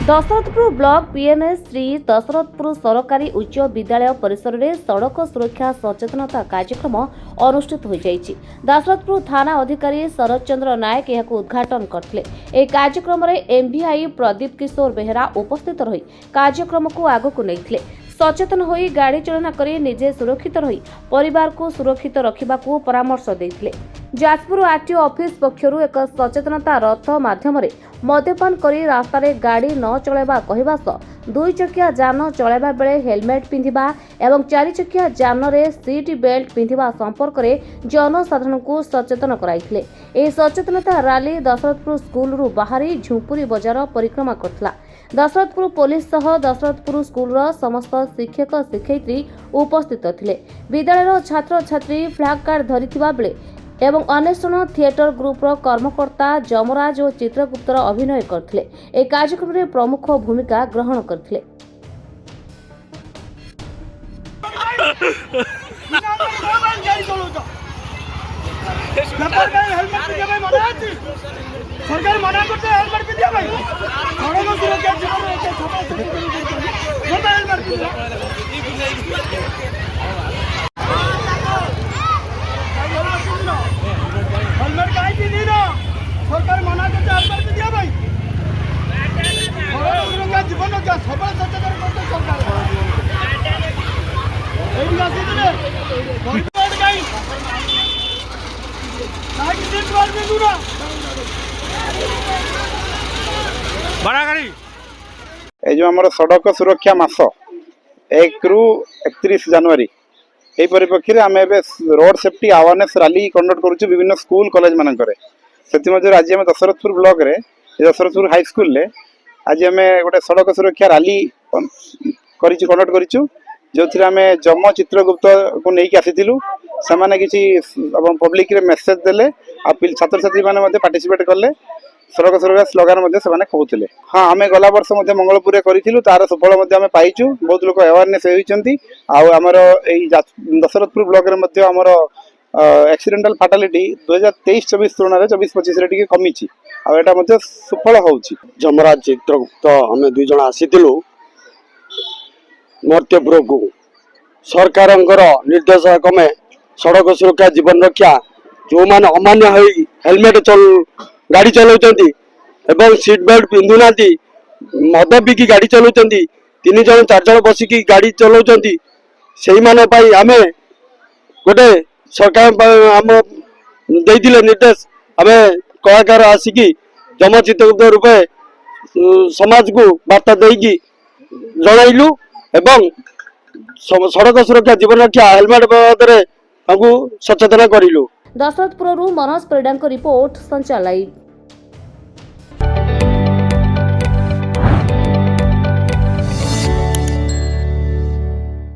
Dasharathpur block PNS Shri Dasharathpur सरकारी उच्च विद्यालय परिसर में सड़क सुरक्षा सचेतनता कार्यक्रम अनुष्ठित हो जाइछि। दशरथपुर थाना अधिकारी शरद चंद्र नायक यह उद्घाटन करथिले। ए कार्यक्रम में एमवीआई प्रदीप किशोर बेहरा उपस्थित रही कार्यक्रम को आगकु नैथिले। सचेतन होई गाड़ी चलना करी निजे सुरक्षित रही परिवार को सुरक्षित रखिबाकू परामर्श देथिले। जाजपुर आरटीओ ऑफिस पक्षरु एक सचेतनता रथ माध्यम मद्यपान करी रास्ता रे गाड़ी न चलाइबा कहबा सह दुई चकिया जान चलाइबा बेले हेलमेट पिंधिबा एवं चारि चकिया जान रे सीट बेल्ट पिंधिबा संपर्क रे जनसाधारण को सचेतन कराइथिले। ए सचेतनता रैली दशरथपुर स्कूल रु बाहरी झुंपुरी बजार परिक्रमा करथिला। दशरथपुर पुलिस सह दशरथपुर स्कूल समस्त शिक्षक शिक्षयित्री उपस्थित थिले। विद्यालय छात्र छात्री फ्लैग कार्ड धरिथिबा बेले एवं अन्वेषण थिएटर ग्रुपर कर्मकर्ता जमराज और चित्रगुप्तर अभिनय करथिले। ए कार्यक्रम में प्रमुख भूमिका ग्रहण करथिले। सरकार मना करते हेलमेट पे दिया भाई सड़क सुरक्षा हेलमेट काहे की नहीं ना सरकार मना करते हेलमेट पे दिया भाई सड़क सुरक्षा जीवन रक्षा सब सचेतन करते सरकार एई नासी दिले हेलमेट काहे काहे की सीट बेल्ट पे दूरा बड़ा गाड़ी ए जो हमर सड़क सुरक्षा मास 1 रु 31 जनवरी ए परिप्रेक्षी रे आमे एबे road safety awareness rally conduct करूछु विभिन्न स्कूल कॉलेज मानकरे। सेति मध्ये आज हम दशरथपुर ब्लॉक रे दशरथपुर हाई स्कूल ले आज हम गोटे सड़क सुरक्षा रैली करिछु कंडक्ट करिछु जोथिरे आमे जम चित्रगुप्त को नेकी आसीथिलु। समाने किछि पब्लिक रे मेसेज देले आ छात्र छात्री माने मध्ये पार्टिसिपेट करले। सड़क सुरक्षा स्लोगान मध्ये सेमाने कहउथिले। हां आमे गला वर्ष मध्ये मंगलपुर रे करिथिलु तार सफल मध्ये आमे पाइछु। बहुत लोक अवेयरनेस होइचंती आ हमर एई दशरथपुर ब्लॉक रे मध्ये हमर एक्सीडेंटल फैटालिटी 2023-24 तुलना रे 24-25 रे टिके कमिछि आ एटा मध्ये सफल होउछि। जमराज चित्रगुप्त आमे दुई जण आसीथिलु मर्त्यपुर को सरकारंकर निर्देश क्रमे सड़क सुरक्षा जीवन रक्षा जो माने अमान्य होई हेलमेट गाड़ी चलाउचंती एवं सीट बेल्ट पिंधुना मद पिकी गाड़ी चलाउचंती 3 जण 4 जण बसिकी गाड़ी चलाउचंती सेही माने पई आमे गोटे सरकार हम देइथिले निर्देश आमे कलाकार आसिकी जम चित्रगुप्त रूपे समाज को वार्ता देकी जणाइलु एवं सड़क सुरक्षा जीवन रक्षा हेलमेट बाबद सचेतन करिलु। दशरथपुर मनोज परिडा रिपोर्ट संचार लाइव।